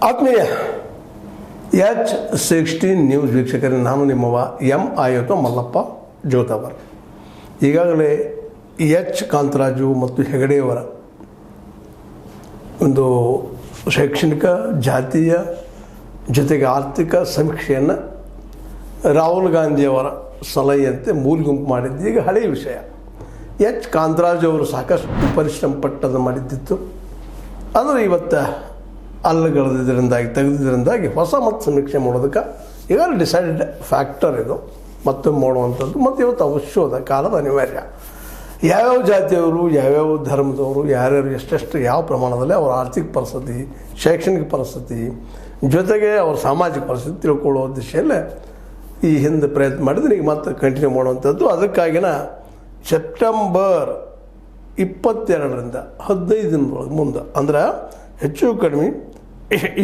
ಆತ್ಮೀಯ H16 news ವೀಕ್ಷಕರೇ, ನಾನು ನಿಮ್ಮವ ಆಯುತ ಮಲ್ಲಪ್ಪ ಜೋತಾವರ್. ಈಗಾಗಲೇ ಕಾಂತರಾಜು ಮತ್ತು ಹೆಗಡೆಯವರ ಒಂದು ಶೈಕ್ಷಣಿಕ ಜಾತಿಯ ಜೊತೆಗೆ ಆರ್ಥಿಕ ಸಮೀಕ್ಷೆಯನ್ನು ರಾಹುಲ್ ಗಾಂಧಿಯವರ ಸಲಹೆಯಂತೆ ಮೂಲೆಗುಂಪು ಮಾಡಿದ್ದು ಈಗ ಹಳೆಯ ವಿಷಯ. ಕಾಂತರಾಜು ಅವರು ಸಾಕಷ್ಟು ಪರಿಶ್ರಮ ಪಟ್ಟನ್ನು ಮಾಡಿದ್ದಿತ್ತು. ಆದರೆ ಇವತ್ತು ಅಲ್ಲಗಳೆದಿದ್ದರಿಂದಾಗಿ ತೆಗೆದಿದ್ದರಿಂದಾಗಿ ಹೊಸ ಮತ್ತು ಸಮೀಕ್ಷೆ ಮಾಡೋದಕ್ಕೆ ಈಗಾಗಲೇ ಡಿಸೈಡೆಡ್ ಫ್ಯಾಕ್ಟರ್ ಇದು ಮತ್ತೊಮ್ಮೆ ಮಾಡುವಂಥದ್ದು. ಮತ್ತು ಇವತ್ತು ಅವಶ್ಯದ ಕಾಲದ ಅನಿವಾರ್ಯ. ಯಾವ್ಯಾವ ಜಾತಿಯವರು, ಯಾವ್ಯಾವ ಧರ್ಮದವರು, ಯಾರ್ಯಾರು ಎಷ್ಟೆಷ್ಟು ಯಾವ ಪ್ರಮಾಣದಲ್ಲಿ ಅವರ ಆರ್ಥಿಕ ಪರಿಸ್ಥಿತಿ, ಶೈಕ್ಷಣಿಕ ಪರಿಸ್ಥಿತಿ ಜೊತೆಗೆ ಅವರ ಸಾಮಾಜಿಕ ಪರಿಸ್ಥಿತಿ ತಿಳ್ಕೊಳ್ಳೋ ದಿಶೆಯಲ್ಲೇ ಈ ಹಿಂದೆ ಪ್ರಯತ್ನ ಮಾಡಿದ್ರೆ ಈಗ ಮತ್ತೆ ಕಂಟಿನ್ಯೂ ಮಾಡುವಂಥದ್ದು. ಅದಕ್ಕಾಗಿನ ಸೆಪ್ಟೆಂಬರ್ 22ರಿಂದ 15 ದಿನದೊಳಗೆ ಮುಂದೆ ಅಂದ್ರೆ ಹೆಚ್ಚು ಕಡಿಮೆ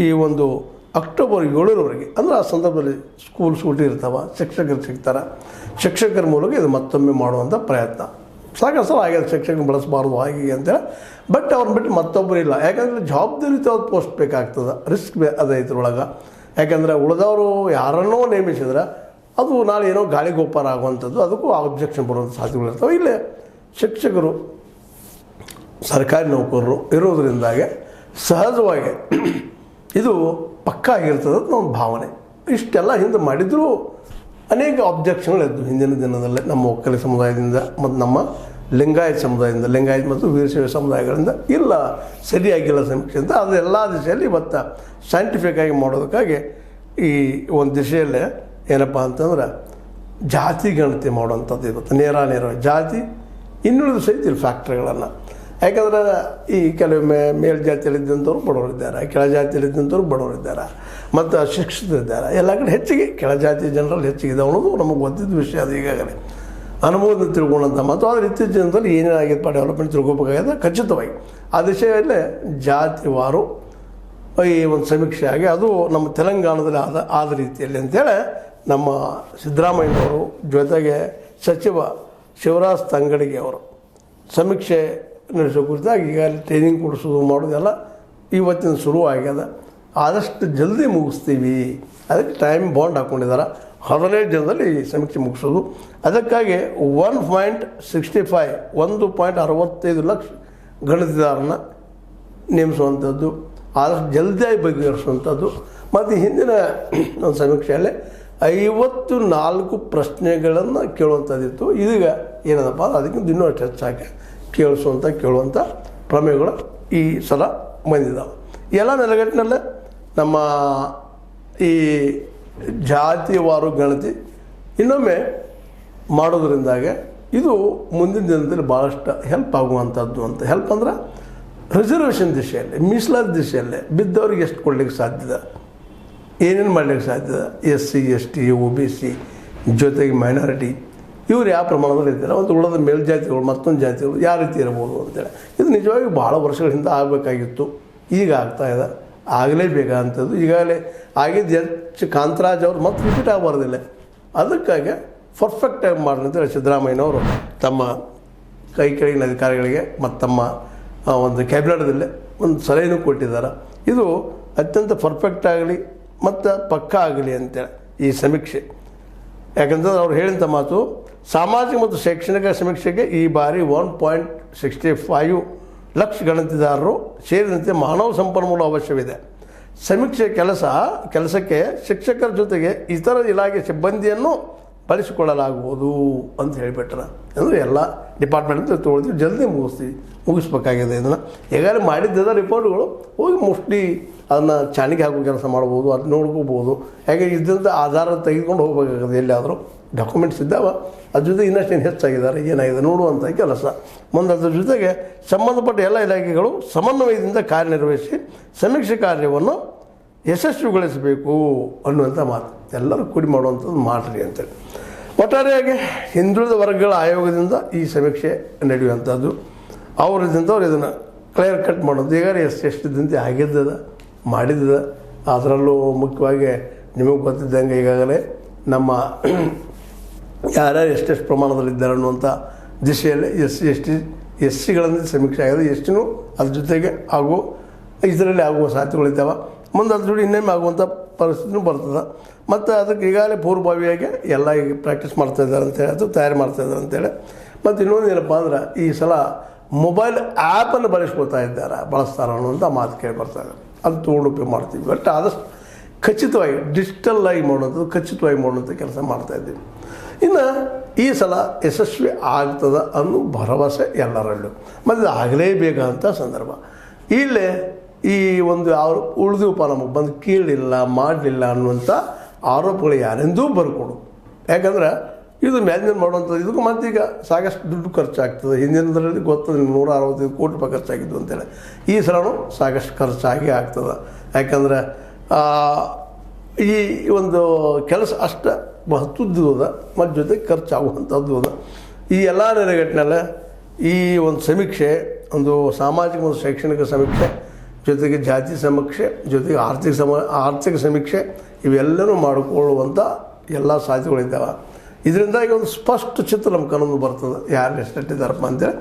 ಈ ಒಂದು ಅಕ್ಟೋಬರ್ 7ರವರೆಗೆ ಅಂದರೆ ಆ ಸಂದರ್ಭದಲ್ಲಿ ಸ್ಕೂಲ್ ಸೂಟಿ ಇರ್ತಾವೆ, ಶಿಕ್ಷಕರು ಸಿಗ್ತಾರೆ. ಶಿಕ್ಷಕರ ಮೂಲಕ ಇದು ಮತ್ತೊಮ್ಮೆ ಮಾಡುವಂಥ ಪ್ರಯತ್ನ ಸಾಕಷ್ಟು ಸಲ ಆಗ್ಯದ. ಶಿಕ್ಷಕರು ಬಳಸಬಾರ್ದು ಹಾಗೆ ಅಂತೇಳಿ, ಬಟ್ ಅವ್ರನ್ನ ಬಿಟ್ಟು ಮತ್ತೊಬ್ಬರು ಇಲ್ಲ. ಯಾಕಂದರೆ ಜವಾಬ್ದಾರಿಯುತ ಪೋಸ್ಟ್ ಬೇಕಾಗ್ತದೆ, ರಿಸ್ಕ್ ಅದ ಇದ್ರೊಳಗೆ. ಯಾಕಂದರೆ ಉಳಿದವರು ಯಾರನ್ನೋ ನೇಮಿಸಿದ್ರೆ ಅದು ನಾಳೆ ಏನೋ ಗಾಳಿ ಗೋಪಾರ ಆಗುವಂಥದ್ದು, ಅದಕ್ಕೂ ಆಬ್ಜೆಕ್ಷನ್ ಬರುವಂಥ ಸಾಧ್ಯತೆಗಳಿರ್ತವೆ. ಇಲ್ಲೇ ಶಿಕ್ಷಕರು ಸರ್ಕಾರಿ ನೌಕರರು ಇರೋದರಿಂದಾಗೆ ಸಹಜವಾಗಿ ಇದು ಪಕ್ಕಾ ಆಗಿರ್ತದೆ ಅಂತ ನಮ್ಮ ಭಾವನೆ. ಇಷ್ಟೆಲ್ಲ ಹಿಂದೆ ಮಾಡಿದರೂ ಅನೇಕ ಆಬ್ಜೆಕ್ಷನ್ಗಳಿದ್ದು ಹಿಂದಿನ ದಿನದಲ್ಲೇ ನಮ್ಮ ಒಕ್ಕಲಿ ಸಮುದಾಯದಿಂದ ಮತ್ತು ನಮ್ಮ ಲಿಂಗಾಯತ ಸಮುದಾಯದಿಂದ, ಲಿಂಗಾಯತ ಮತ್ತು ವೀರಶೈವ ಸಮುದಾಯಗಳಿಂದ ಇಲ್ಲ ಸರಿಯಾಗಿಲ್ಲ ಸಮೀಕ್ಷೆ ಅಂತ. ಅದೆಲ್ಲ ದಿಶೆಯಲ್ಲಿ ಇವತ್ತು ಸೈಂಟಿಫಿಕ್ ಆಗಿ ಮಾಡೋದಕ್ಕಾಗಿ ಈ ಒಂದು ದಿಶೆಯಲ್ಲೇ ಏನಪ್ಪ ಅಂತಂದ್ರೆ ಜಾತಿ ಗಣತಿ ಮಾಡುವಂಥದ್ದು ಇವತ್ತು ನೇರ ಜಾತಿ ಇನ್ನುಳಿದ ಸಹಿತ ಇಲ್ಲಿ ಫ್ಯಾಕ್ಟ್ರಿಗಳನ್ನು. ಯಾಕಂದ್ರೆ ಈ ಕೆಲವೊಮ್ಮೆ ಮೇಲ್ಜಾತಿಯಲ್ಲಿದ್ದಂಥವ್ರು ಬಡವರಿದ್ದಾರೆ, ಕೆಳಜಾತಿಯಲ್ಲಿದ್ದಂಥವ್ರು ಬಡವರಿದ್ದಾರೆ, ಮತ್ತು ಅಶಿಕ್ಷಿತರಿದ್ದಾರೆ. ಎಲ್ಲ ಕಡೆ ಹೆಚ್ಚಿಗೆ ಕೆಳಜಾತಿ ಜನರಲ್ಲಿ ಹೆಚ್ಚಿಗಿದೆ ಅನ್ನೋದು ನಮಗೆ ಗೊತ್ತಿದ್ದ ವಿಷಯ. ಅದು ಈಗಾಗಲೇ ಅನುಭವದಿಂದ ತಿಳ್ಕೊಂಡಂಥ ಮತ್ತು ಅದರ ಇತ್ತೀಚಿನ ದಿನದಲ್ಲಿ ಏನೇನಾಗಿತ್ತು ಡೆವಲಪ್ಮೆಂಟ್ ತಿಳ್ಕೊಬೇಕಾಗಿದೆ ಖಚಿತವಾಗಿ. ಆ ದಿಶೆಯಲ್ಲೇ ಜಾತಿವಾರು ಈ ಒಂದು ಸಮೀಕ್ಷೆ ಆಗಿ ಅದು ನಮ್ಮ ತೆಲಂಗಾಣದಲ್ಲಿ ಆದ ರೀತಿಯಲ್ಲಿ ಅಂತೇಳಿ ನಮ್ಮ ಸಿದ್ದರಾಮಯ್ಯನವರು ಜೊತೆಗೆ ಸಚಿವ ಶಿವರಾಜ್ ತಂಗಡಗಿ ಅವರು ಸಮೀಕ್ಷೆ ನಡೆಸೋ ಕುರಿತಾಗಿ ಈಗಾಗಲೇ ಟ್ರೈನಿಂಗ್ ಕೊಡಿಸೋದು ಮಾಡೋದೆಲ್ಲ ಇವತ್ತಿನ ಶುರು ಆಗ್ಯದ. ಆದಷ್ಟು ಜಲ್ದಿ ಮುಗಿಸ್ತೀವಿ, ಅದಕ್ಕೆ ಟೈಮ್ ಬಾಂಡ್ ಹಾಕ್ಕೊಂಡಿದ್ದಾರೆ. 15 ದಿನದಲ್ಲಿ ಈ ಸಮೀಕ್ಷೆ ಮುಗಿಸೋದು. ಅದಕ್ಕಾಗಿ 1.65 ಲಕ್ಷ ಗಣತಿದಾರನ ನೇಮಿಸುವಂಥದ್ದು, ಆದಷ್ಟು ಜಲ್ದಿಯಾಗಿ ಬಗೆಹರಿಸುವಂಥದ್ದು. ಮತ್ತು ಹಿಂದಿನ ಒಂದು ಸಮೀಕ್ಷೆಯಲ್ಲಿ 54 ಪ್ರಶ್ನೆಗಳನ್ನು ಕೇಳುವಂಥದ್ದಿತ್ತು. ಇದೀಗ ಏನದಪ್ಪ ಅದಕ್ಕಿಂತ ಇನ್ನೂ ಅಷ್ಟು ಹೆಚ್ಚಾಗಿ ಕೇಳುವಂಥ ಪ್ರಮೇಯಗಳು ಈ ಸಲ ಬಂದಿದ್ದಾವೆ. ಎಲ್ಲ ನೆಲೆಗಟ್ಟಿನಲ್ಲೇ ನಮ್ಮ ಈ ಜಾತಿವಾರು ಗಣತಿ ಇನ್ನೊಮ್ಮೆ ಮಾಡೋದ್ರಿಂದಾಗೆ ಇದು ಮುಂದಿನ ದಿನದಲ್ಲಿ ಭಾಳಷ್ಟು ಹೆಲ್ಪ್ ಆಗುವಂಥದ್ದು ಅಂತ. ಹೆಲ್ಪ್ ಅಂದ್ರೆ ರಿಸರ್ವೇಷನ್ ದಿಶೆಯಲ್ಲಿ, ಮೀಸಲಾತಿ ದಿಶೆಯಲ್ಲೇ ಬಿದ್ದವ್ರಿಗೆ ಎಷ್ಟು ಕೊಡ್ಲಿಕ್ಕೆ ಸಾಧ್ಯದ, ಏನೇನು ಮಾಡಲಿಕ್ಕೆ ಸಾಧ್ಯದ, SC ST OBC ಜೊತೆಗೆ ಮೈನಾರಿಟಿ ಇವ್ರು ಯಾವ ಪ್ರಮಾಣದಲ್ಲಿ ಇದ್ದಾರೆ, ಒಂದು ಉಳಿದ ಮೇಲ್ಜಾತಿಗಳು ಮತ್ತೊಂದು ಜಾತಿಗಳು ಯಾವ ರೀತಿ ಇರ್ಬೋದು ಅಂತೇಳಿ. ಇದು ನಿಜವಾಗಿ ಭಾಳ ವರ್ಷಗಳ ಹಿಂದೆ ಆಗಬೇಕಾಗಿತ್ತು, ಈಗ ಆಗ್ತಾಯಿದೆ, ಆಗಲೇಬೇಕಾದಂಥದ್ದು. ಈಗಾಗಲೇ ಆಗಿದ್ದು ಕಾಂತರಾಜ್ ಅವರು ಮತ್ತೆ ರಿಪೀಟ್ ಆಗಬಾರ್ದಿಲ್ಲ. ಅದಕ್ಕಾಗಿ ಪರ್ಫೆಕ್ಟಾಗಿ ಮಾಡಿ ಅಂತೇಳಿ ಸಿದ್ದರಾಮಯ್ಯನವರು ತಮ್ಮ ಕೈ ಕೆಳಗಿನ ಅಧಿಕಾರಿಗಳಿಗೆ ಮತ್ತು ತಮ್ಮ ಒಂದು ಕ್ಯಾಬಿನೆಟ್ದಲ್ಲೇ ಒಂದು ಸಲಹೆನೂ ಕೊಟ್ಟಿದ್ದಾರೆ. ಇದು ಅತ್ಯಂತ ಪರ್ಫೆಕ್ಟ್ ಆಗಲಿ ಮತ್ತು ಪಕ್ಕಾ ಆಗಲಿ ಅಂತೇಳಿ ಈ ಸಮೀಕ್ಷೆ. ಯಾಕಂತಂದ್ರೆ ಅವ್ರು ಹೇಳಿದಂಥ ಮಾತು, ಸಾಮಾಜಿಕ ಮತ್ತು ಶೈಕ್ಷಣಿಕ ಸಮೀಕ್ಷೆಗೆ ಈ ಬಾರಿ 1.65 ಲಕ್ಷ ಗಣತಿದಾರರು ಸೇರಿದಂತೆ ಮಾನವ ಸಂಪನ್ಮೂಲ ಅವಶ್ಯವಿದೆ. ಸಮೀಕ್ಷೆ ಕೆಲಸಕ್ಕೆ ಶಿಕ್ಷಕರ ಜೊತೆಗೆ ಇತರ ಇಲಾಖೆ ಸಿಬ್ಬಂದಿಯನ್ನು ಬಳಸಿಕೊಳ್ಳಲಾಗುವುದು ಅಂತ ಹೇಳಿಬಿಟ್ರೆ. ಅಂದರೆ ಎಲ್ಲ ಡಿಪಾರ್ಟ್ಮೆಂಟ್ ತೊಗೊಳ್ತೀವಿ, ಜಲ್ದಿ ಮುಗಿಸ್ಬೇಕಾಗಿದೆ. ಇದನ್ನು ಈಗಾಗಲೇ ಮಾಡಿದ್ದ ರಿಪೋರ್ಟ್ಗಳು ಹೋಗಿ ಮೋಸ್ಟ್ಲಿ ಅದನ್ನು ಚಾಣಿಗೆ ಹಾಕೋ ಕೆಲಸ ಮಾಡ್ಬೋದು, ಅದು ನೋಡ್ಕೋಬೋದು. ಹೇಗೆ ಇದ್ದಂಥ ಆಧಾರ ತೆಗೆದುಕೊಂಡು ಹೋಗಬೇಕಾಗಿದೆ. ಎಲ್ಲಿಯಾದರೂ ಡಾಕ್ಯುಮೆಂಟ್ಸ್ ಇದ್ದಾವೆ, ಅದ್ರ ಜೊತೆ ಇನ್ನಷ್ಟೇನು ಹೆಚ್ಚಾಗಿದ್ದಾರೆ, ಏನಾಗಿದೆ ನೋಡುವಂಥ ಕೆಲಸ. ಮುಂದೆ ಅದ್ರ ಜೊತೆಗೆ ಸಂಬಂಧಪಟ್ಟ ಎಲ್ಲ ಇಲಾಖೆಗಳು ಸಮನ್ವಯದಿಂದ ಕಾರ್ಯನಿರ್ವಹಿಸಿ ಸಮೀಕ್ಷೆ ಕಾರ್ಯವನ್ನು ಯಶಸ್ವಿಗೊಳಿಸಬೇಕು ಅನ್ನುವಂಥ ಮಾತು. ಎಲ್ಲರೂ ಕೂಡಿ ಮಾಡುವಂಥದ್ದು ಮಾಡಿರಿ ಅಂತೇಳಿ. ಒಟ್ಟಾರೆಯಾಗಿ ಹಿಂದುಳಿದ ವರ್ಗಗಳ ಆಯೋಗದಿಂದ ಈ ಸಮೀಕ್ಷೆ ನಡೆಯುವಂಥದ್ದು. ಅವರಿದ್ದಂಥವ್ರು ಇದನ್ನು ಕ್ಲಿಯರ್ ಕಟ್ ಮಾಡೋದು. ಈಗಾಗಲೇ ಎಷ್ಟಿದ್ದಂತೆ ಆಗಿದ್ದದ ಮಾಡಿದ್ದದ. ಅದರಲ್ಲೂ ಮುಖ್ಯವಾಗಿ ನಿಮಗೆ ಗೊತ್ತಿದ್ದಂಗೆ ಈಗಾಗಲೇ ನಮ್ಮ ಯಾರ್ಯಾರು ಎಷ್ಟೆಷ್ಟು ಪ್ರಮಾಣದಲ್ಲಿದ್ದಾರೆ ಅನ್ನುವಂಥ ದಿಶೆಯಲ್ಲಿ SC ಗಳಲ್ಲಿ ಸಮೀಕ್ಷೆ ಆಗಿದೆ. ಎಷ್ಟಿನೂ ಅದ್ರ ಜೊತೆಗೆ ಹಾಗೂ ಇದರಲ್ಲಿ ಆಗುವ ಸಾಧ್ಯತೆಗಳಿದ್ದಾವೆ. ಮುಂದೆ ಅದ್ರ ಜೋಡಿ ಇನ್ನೇನು ಆಗುವಂಥ ಪರಿಸ್ಥಿತಿನೂ ಬರ್ತದೆ. ಮತ್ತು ಅದಕ್ಕೆ ಈಗಾಗಲೇ ಪೂರ್ವಭಾವಿಯಾಗಿ ಎಲ್ಲ ಈಗ ಪ್ರಾಕ್ಟೀಸ್ ಮಾಡ್ತಾಯಿದ್ದಾರೆ ಅಂತೇಳಿ, ಅದು ತಯಾರು ಮಾಡ್ತಾಯಿದ್ದಾರೆ ಅಂತೇಳಿ. ಮತ್ತು ಇನ್ನೊಂದು ಏನಪ್ಪ ಅಂದ್ರೆ ಈ ಸಲ ಮೊಬೈಲ್ ಆ್ಯಪನ್ನು ಬಳಸ್ತಾರೆ ಅನ್ನುವಂಥ ಮಾತು ಕೇಳಿ ಬರ್ತಾಯಿದೆ. ಅದು ತೊಗೊಂಡು ಉಪಯೋಗ ಮಾಡ್ತೀವಿ. ಬಟ್ ಆದಷ್ಟು ಖಚಿತವಾಗಿ ಡಿಜಿಟಲ್ ಆಗಿ ಖಚಿತವಾಗಿ ಮಾಡುವಂಥ ಕೆಲಸ ಮಾಡ್ತಾಯಿದ್ದೀವಿ. ಇನ್ನು ಈ ಸಲ ಯಶಸ್ವಿ ಆಗ್ತದೆ ಅನ್ನೋ ಭರವಸೆ ಎಲ್ಲರಲ್ಲೂ, ಮತ್ತು ಇದು ಆಗಲೇಬೇಕಾದಂಥ ಸಂದರ್ಭ. ಇಲ್ಲೇ ಈ ಒಂದು ಅವ್ರು ಉಳಿದೀವಪ್ಪ ನಮಗೆ ಬಂದು ಕೇಳಿಲ್ಲ ಮಾಡಲಿಲ್ಲ ಅನ್ನುವಂಥ ಆರೋಪಗಳು ಯಾರೆಂದೂ ಬರ್ಕೊಡು. ಯಾಕಂದ್ರೆ ಇದು ಮ್ಯಾನೇಜ್ ಮಾಡುವಂಥದ್ದು. ಇದಕ್ಕೂ ಮತ್ತೀಗ ಸಾಕಷ್ಟು ದುಡ್ಡು ಖರ್ಚಾಗ್ತದೆ. ಹಿಂದಿನದರಲ್ಲಿ ಗೊತ್ತದ 165 ಕೋಟಿ ರೂಪಾಯಿ ಖರ್ಚಾಗಿದ್ದು ಅಂತೇಳಿ. ಈ ಸಲನೂ ಸಾಕಷ್ಟು ಖರ್ಚಾಗಿ ಆಗ್ತದೆ. ಯಾಕಂದ್ರೆ ಈ ಒಂದು ಕೆಲಸ ಅಷ್ಟು ಮಹತ್ವದ್ದು ಅದ, ಮತ್ತು ಜೊತೆಗೆ ಖರ್ಚಾಗುವಂಥದ್ದು ಅದ. ಈ ಎಲ್ಲ ನೆಲೆಗಟ್ಟಿನಲ್ಲಿ ಈ ಒಂದು ಸಮೀಕ್ಷೆ, ಒಂದು ಸಾಮಾಜಿಕ ಮತ್ತು ಶೈಕ್ಷಣಿಕ ಸಮೀಕ್ಷೆ, ಜೊತೆಗೆ ಜಾತಿ ಸಮೀಕ್ಷೆ, ಜೊತೆಗೆ ಆರ್ಥಿಕ ಸಮೀಕ್ಷೆ, ಇವೆಲ್ಲನೂ ಮಾಡಿಕೊಳ್ಳುವಂಥ ಎಲ್ಲ ಸಾಧ್ಯತೆಗಳಿದ್ದಾವೆ. ಇದರಿಂದಾಗಿ ಒಂದು ಸ್ಪಷ್ಟ ಚಿತ್ರ ನಮ್ಮ ಕಣ್ಣು ಬರ್ತದೆ. ಯಾರು ಎಷ್ಟಿದ್ದಾರಪ್ಪ ಅಂತೇಳಿ,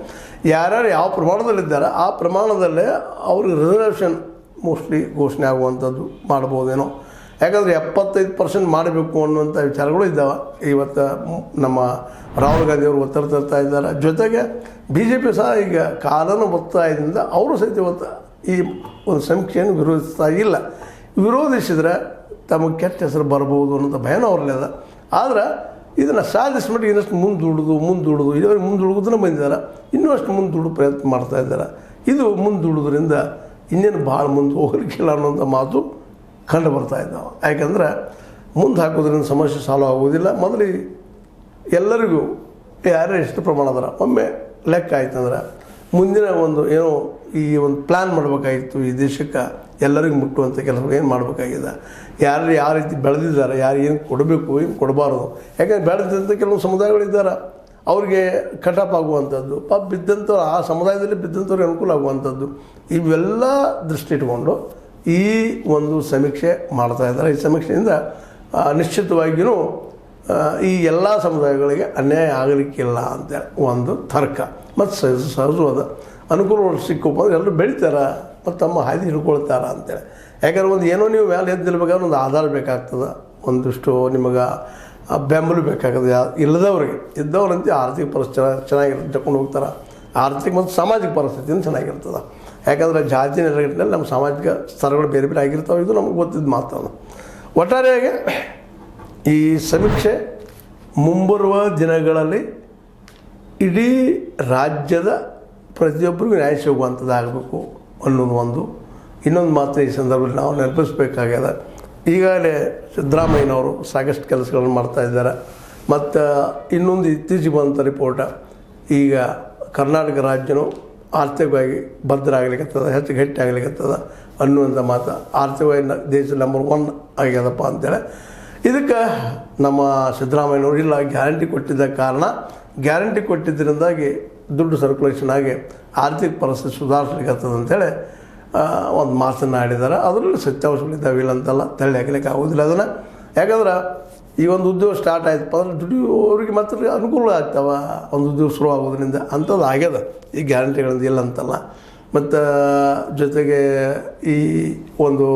ಯಾರ್ಯಾರು ಯಾವ ಪ್ರಮಾಣದಲ್ಲಿದ್ದಾರೆ ಆ ಪ್ರಮಾಣದಲ್ಲೇ ಅವ್ರಿಗೆ ರಿಸರ್ವೇಷನ್ ಮೋಸ್ಟ್ಲಿ ಘೋಷಣೆ ಆಗುವಂಥದ್ದು ಮಾಡ್ಬೋದೇನೋ. ಯಾಕಂದರೆ 75% ಮಾಡಬೇಕು ಅನ್ನುವಂಥ ವಿಚಾರಗಳು ಇದ್ದಾವೆ. ಇವತ್ತು ನಮ್ಮ ರಾಹುಲ್ ಗಾಂಧಿ ಅವರು ಒತ್ತಡ ತರ್ತಾ ಇದ್ದಾರೆ. ಜೊತೆಗೆ BJP ಸಹ ಈಗ ಕಾನೂನು ಒತ್ತಾಯದಿಂದ ಅವರು ಸಹಿತ ಇವತ್ತು ಈ ಒಂದು ಸಮೀಕ್ಷೆಯನ್ನು ವಿರೋಧಿಸ್ತಾ ಇಲ್ಲ. ವಿರೋಧಿಸಿದರೆ ತಮಗೆ ಕೆಟ್ಟ ಹೆಸರು ಬರ್ಬೋದು ಅನ್ನೋಂಥ ಭಯನೂ ಅವ್ರಲ್ಲಿ ಅದ. ಆದರೆ ಇದನ್ನು ಸಾಧಿಸ್ಬಿಟ್ಟು ಇನ್ನಷ್ಟು ಮುಂದೂಡೋದು ಇದುವರೆಗೆ ಮುಂದೂಡೋದನ್ನು ಬಂದಿದ್ದಾರೆ. ಇನ್ನೂ ಅಷ್ಟು ಮುಂದೂಡೋ ಪ್ರಯತ್ನ ಮಾಡ್ತಾಯಿದ್ದಾರೆ. ಇದು ಮುಂದೂಡೋದ್ರಿಂದ ಇನ್ನೇನು ಭಾಳ ಮುಂದೆ ಹೋಗಲಿಕ್ಕಿಲ್ಲ ಅನ್ನೋಂಥ ಮಾತು ಕಂಡು ಬರ್ತಾ ಇದ್ದಾವೆ. ಯಾಕಂದ್ರೆ ಮುಂದೆ ಹಾಕೋದ್ರಿಂದ ಸಮಸ್ಯೆ ಸಾಲ್ವ್ ಆಗೋದಿಲ್ಲ. ಮೊದಲು ಎಲ್ಲರಿಗೂ ಯಾರು ಎಷ್ಟು ಪ್ರಮಾಣದರ ಒಮ್ಮೆ ಲೆಕ್ಕ ಆಯ್ತಂದ್ರೆ ಮುಂದಿನ ಒಂದು ಏನೋ ಈ ಒಂದು ಪ್ಲ್ಯಾನ್ ಮಾಡಬೇಕಾಗಿತ್ತು. ಈ ದೇಶಕ್ಕೆ ಎಲ್ಲರಿಗೂ ಮುಟ್ಟುವಂಥ ಕೆಲಸ ಏನು ಮಾಡಬೇಕಾಗಿದೆ, ಯಾರು ಯಾವ ರೀತಿ ಬೆಳೆದಿದ್ದಾರೆ, ಯಾರು ಏನು ಕೊಡಬೇಕು ಏನು ಕೊಡಬಾರ್ದು. ಯಾಕಂದರೆ ಬೆಳೆದಂಥ ಕೆಲವು ಸಮುದಾಯಗಳಿದ್ದಾರೆ, ಅವ್ರಿಗೆ ಕಟಾಪ್ ಆಗುವಂಥದ್ದು, ಬಿದ್ದಂಥವ್ರು ಆ ಸಮುದಾಯದಲ್ಲಿ ಬಿದ್ದಂಥವ್ರಿಗೆ ಅನುಕೂಲ ಆಗುವಂಥದ್ದು, ಇವೆಲ್ಲ ದೃಷ್ಟಿ ಇಟ್ಕೊಂಡು ಈ ಒಂದು ಸಮೀಕ್ಷೆ ಮಾಡ್ತಾಯಿದ್ದಾರೆ. ಈ ಸಮೀಕ್ಷೆಯಿಂದ ನಿಶ್ಚಿತವಾಗಿಯೂ ಈ ಎಲ್ಲ ಸಮುದಾಯಗಳಿಗೆ ಅನ್ಯಾಯ ಆಗಲಿಕ್ಕಿಲ್ಲ ಅಂತೇಳಿ ಒಂದು ತರ್ಕ ಮತ್ತು ಸಹಜವಾದ ಅನುಕೂಲಗಳು ಸಿಕ್ಕಪ್ಪ ಅಂದ್ರೆ ಎಲ್ಲರೂ ಬೆಳಿತಾರೆ ಮತ್ತು ತಮ್ಮ ಹಾದಿ ಹಿಡ್ಕೊಳ್ತಾರೆ ಅಂತೇಳಿ. ಯಾಕಂದ್ರೆ ಒಂದು ಏನೋ ನೀವು ಮೇಲೆ ಎದ್ದು ನಿಲ್ಬೇಕಾದ್ರೆ ಒಂದು ಆಧಾರ ಬೇಕಾಗ್ತದೆ, ಒಂದಿಷ್ಟು ನಿಮಗೆ ಬೆಂಬಲ ಬೇಕಾಗ್ತದೆ. ಇಲ್ಲದವ್ರಿಗೆ ಇದ್ದವ್ರಂತೆ ಆರ್ಥಿಕ ಪರಿಸ್ಥಿತಿ ಚೆನ್ನಾಗಿರುತ್ತೆ, ತಗೊಂಡು ಹೋಗ್ತಾರೆ. ಆರ್ಥಿಕ ಮತ್ತು ಸಾಮಾಜಿಕ ಪರಿಸ್ಥಿತಿಯಿಂದ ಚೆನ್ನಾಗಿರ್ತದೆ. ಯಾಕಂದರೆ ಜಾತಿ ನೆಲೆಗಟ್ಟಿನಲ್ಲಿ ನಮ್ಮ ಸಾಮಾಜಿಕ ಸ್ತರಗಳು ಬೇರೆ ಬೇರೆ ಆಗಿರ್ತಾವೆ. ಇದು ನಮಗೆ ಗೊತ್ತಿದ್ದು ಮಾತನ್ನು. ಒಟ್ಟಾರೆಯಾಗಿ ಈ ಸಮೀಕ್ಷೆ ಮುಂಬರುವ ದಿನಗಳಲ್ಲಿ ಇಡೀ ರಾಜ್ಯದ ಪ್ರತಿಯೊಬ್ಬರಿಗೂ ನ್ಯಾಯ ಸಿಗುವಂಥದ್ದಾಗಬೇಕು ಅನ್ನೋದು ಒಂದು. ಇನ್ನೊಂದು ಮಾತು ಈ ಸಂದರ್ಭದಲ್ಲಿ ನಾವು ನೆನಪಿಸ್ಬೇಕಾಗ್ಯದ. ಈಗಾಗಲೇ ಸಿದ್ದರಾಮಯ್ಯನವರು ಸಾಕಷ್ಟು ಕೆಲಸಗಳನ್ನು ಮಾಡ್ತಾಯಿದ್ದಾರೆ. ಮತ್ತು ಇನ್ನೊಂದು ಇತ್ತೀಚೆಗೆ ಬಂದಂಥ ರಿಪೋರ್ಟ, ಈಗ ಕರ್ನಾಟಕ ರಾಜ್ಯನೂ ಆರ್ಥಿಕವಾಗಿ ಭದ್ರಾಗಲಿಕ್ಕತ್ತದ, ಹೆಚ್ಚು ಗಟ್ಟಿ ಆಗಲಿಕ್ಕತ್ತದ ಅನ್ನುವಂಥ ಮಾತು. ಆರ್ಥಿಕವಾಗಿ ದೇಶ ನಂಬರ್ 1 ಆಗ್ಯದಪ್ಪ ಅಂತೇಳಿ. ಇದಕ್ಕೆ ನಮ್ಮ ಸಿದ್ದರಾಮಯ್ಯನವರು ಇಲ್ಲ ಗ್ಯಾರಂಟಿ ಕೊಟ್ಟಿದ್ದ ಕಾರಣ, ಗ್ಯಾರಂಟಿ ಕೊಟ್ಟಿದ್ದರಿಂದಾಗಿ ದುಡ್ಡು ಸರ್ಕ್ಯುಲೇಷನ್ ಆಗಿ ಆರ್ಥಿಕ ಪರಿಸ್ಥಿತಿ ಸುಧಾರಿಸ್ಲಿಕ್ಕತ್ತದ ಅಂತೇಳಿ ಒಂದು ಮಾತನ್ನು ಆಡಿದ್ದಾರೆ. ಅದರಲ್ಲಿ ಸತ್ಯಾಂಶಗಳಿದ್ದಾವೆ, ಇಲ್ಲ ಅಂತಲ್ಲ, ತಳ್ಳಿ ಹಾಕಲಿಕ್ಕೆ ಆಗೋದಿಲ್ಲ ಅದನ್ನು. ಯಾಕಂದ್ರೆ ಈ ಒಂದು ಉದ್ಯೋಗ ಸ್ಟಾರ್ಟ್ ಆಯ್ತಪ್ಪ ಅಂದ್ರೆ ದುಡಿಯೋರಿಗೆ ಮಾತ್ರ ಅನುಕೂಲ ಆಗ್ತಾವೆ. ಒಂದು ಉದ್ಯೋಗ ಶುರು ಆಗೋದ್ರಿಂದ ಅಂಥದ್ದು ಆಗ್ಯದ ಈ ಗ್ಯಾರಂಟಿಗಳಿಂದ, ಇಲ್ಲ ಅಂತಲ್ಲ. ಮತ್ತು ಜೊತೆಗೆ ಈ ಒಂದು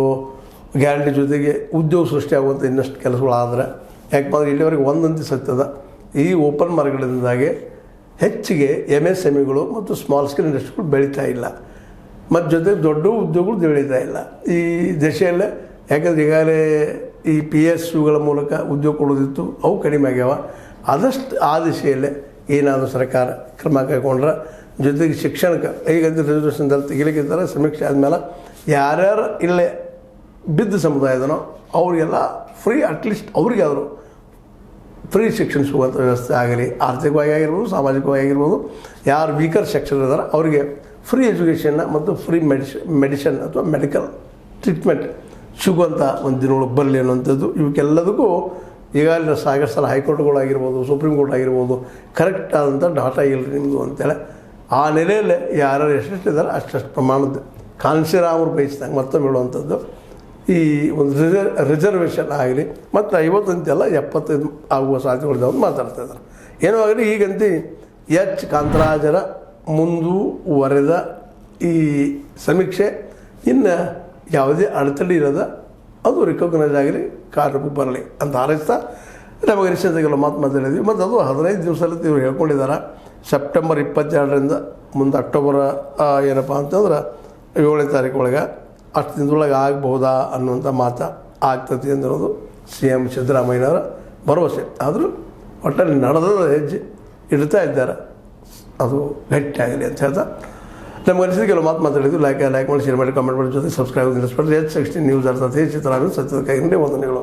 ಗ್ಯಾರಂಟಿ ಜೊತೆಗೆ ಉದ್ಯೋಗ ಸೃಷ್ಟಿಯಾಗುವಂಥ ಇನ್ನಷ್ಟು ಕೆಲಸಗಳಾದರೆ, ಯಾಕಪ್ಪ ಅಂದ್ರೆ ಇಲ್ಲಿವರೆಗೆ ಒಂದಂತೆ ಸತ್ಯದ ಈ ಓಪನ್ ಮಾರ್ಕೆಟ್ದಿಂದಾಗಿ ಹೆಚ್ಚಿಗೆ MSMEಗಳು ಮತ್ತು ಸ್ಮಾಲ್ ಸ್ಕೇಲ್ ಇಂಡಸ್ಟ್ರಿಗಳು ಬೆಳೀತಾ ಇಲ್ಲ. ಮತ್ತು ಜೊತೆಗೆ ದೊಡ್ಡ ಉದ್ಯೋಗಗಳು ಬೆಳೀತಾ ಇಲ್ಲ ಈ ದೇಶದಲ್ಲೇ. ಯಾಕಂದ್ರೆ ಈಗಾಗಲೇ ಈ PSUಗಳ ಮೂಲಕ ಉದ್ಯೋಗ ಕೊಡೋದಿತ್ತು, ಅವು ಕಡಿಮೆ ಆಗ್ಯಾವ. ಆದಷ್ಟು ಆ ದಿಶೆಯಲ್ಲೇ ಏನಾದರೂ ಸರ್ಕಾರ ಕ್ರಮ ಕೈಗೊಂಡ್ರೆ, ಜೊತೆಗೆ ಶಿಕ್ಷಣಕ್ಕೆ ಈಗಂತೂ ರಿಸರ್ವೇಷನ್ದಲ್ಲಿ ತೆಗಿಲಿಕ್ಕಿದ್ದಾರೆ. ಸಮೀಕ್ಷೆ ಆದಮೇಲೆ ಯಾರ್ಯಾರು ಇಲ್ಲೇ ಬಿದ್ದ ಸಮುದಾಯದನೋ ಅವರಿಗೆಲ್ಲ ಫ್ರೀ, ಅಟ್ಲೀಸ್ಟ್ ಅವ್ರಿಗಾದರೂ ಫ್ರೀ ಶಿಕ್ಷಣ ಸಿಗುವಂಥ ವ್ಯವಸ್ಥೆ ಆಗಲಿ. ಆರ್ಥಿಕವಾಗಿ ಆಗಿರ್ಬೋದು, ಸಾಮಾಜಿಕವಾಗಿ ಆಗಿರ್ಬೋದು. ಯಾರು ವೀಕರ್ ಸೆಕ್ಷನ್ ಇದ್ದಾರೆ ಅವರಿಗೆ ಫ್ರೀ ಎಜುಕೇಷನ್ನ ಮತ್ತು ಫ್ರೀ ಮೆಡಿಷನ್ ಅಥವಾ ಮೆಡಿಕಲ್ ಟ್ರೀಟ್ಮೆಂಟ್ ಸಿಗುವಂಥ ಒಂದು ದಿನಗಳು ಬರಲಿ ಅನ್ನುವಂಥದ್ದು. ಇವಕ್ಕೆಲ್ಲದಕ್ಕೂ ಈಗಾಗಲೇ ಸಾಕಷ್ಟು ಸಲ ಹೈಕೋರ್ಟ್ಗಳಾಗಿರ್ಬೋದು, ಸುಪ್ರೀಂ ಕೋರ್ಟ್ ಆಗಿರ್ಬೋದು, ಕರೆಕ್ಟ್ ಆದಂಥ ಡಾಟಾ ಇಲ್ಲ ನಿಮ್ಮದು ಅಂತೇಳಿ. ಆ ನೆಲೆಯಲ್ಲಿ ಯಾರ್ಯಾರು ಎಷ್ಟೆಷ್ಟಿದ್ದಾರೆ ಅಷ್ಟು ಪ್ರಮಾಣದ ಕಾನ್ಸಿರಾಮರು ಬಯಸಿದಂಗೆ ಮತ್ತೊಮ್ಮೆ ಹೇಳುವಂಥದ್ದು ಈ ಒಂದು ರಿಸರ್ವೇಷನ್ ಆಗಲಿ ಮತ್ತು 50 ಅಂತೆಲ್ಲ 75 ಆಗುವ ಸಾಧ್ಯತೆಗಳಿದ್ದಾವೆ ಮಾತಾಡ್ತಾ ಇದ್ದಾರೆ. ಏನೋ ಆಗಲಿ ಈಗಂತೂ ಕಾಂತರಾಜರ ಮುಂದುವರೆದ ಈ ಸಮೀಕ್ಷೆ ಇನ್ನು ಯಾವುದೇ ಅಡೆತಡೆ ಇರೋದ ಅದು ರಿಕಗ್ನೈಸ್ ಆಗಲಿ ಕಾರ್ಯರೂಪಕ್ಕೆ ಬರಲಿ ಅಂತ ಹಾರೈಸ್ತಾ ನಮಗೆ ನಿಶ್ಚಿತಗೆಲ್ಲ ಮಾತು ಮಾತಾಡಿದ್ವಿ. ಮತ್ತು ಅದು 15 ದಿವಸದಲ್ಲಿ ಇವ್ರು ಹೇಳ್ಕೊಂಡಿದ್ದಾರೆ. ಸೆಪ್ಟೆಂಬರ್ 22ರಿಂದ ಮುಂದೆ ಅಕ್ಟೋಬರ್ ಏನಪ್ಪ ಅಂತಂದ್ರೆ 7ನೇ ತಾರೀಕು ಒಳಗೆ ಅಷ್ಟು ದಿನದೊಳಗೆ ಆಗ್ಬಹುದಾ ಅನ್ನುವಂಥ ಮಾತು ಆಗ್ತತಿ ಅನ್ನೋದು CM ಸಿದ್ದರಾಮಯ್ಯನವರ ಭರವಸೆ. ಆದರೂ ಒಟ್ಟಲ್ಲಿ ನಡೆದ ಹೆಜ್ಜೆ ಇಡ್ತಾ ಇದ್ದಾರೆ, ಅದು ಗಟ್ಟಿಯಾಗಲಿ ಅಂತ ಹೇಳ್ತಾ ನಮ್ಗೆ ಅನಿಸಿದ ಕೆಲವು ಮಾತು ಮಾತಾಡಿದ್ದು. ಲೈಕ್ ಮಾಡಿ, ಶೇರ್ ಮಾಡಿ, ಕಾಮೆಂಟ್ ಮಾಡಿ, ಜೊತೆ ಸಬ್ಸ್ಕ್ರೈಬ್ ನಿಲ್ಲಿಸ್ಬಿಡ್ರಿ. H16 ನ್ಯೂಸ್ ಅರ್ಥಾತ್ ಸಿದ್ದರಾಮಯ್ಯ ಸತ್ಯದ ಕೈಗೊಂಡೆ ವಂದನೆಗಳು.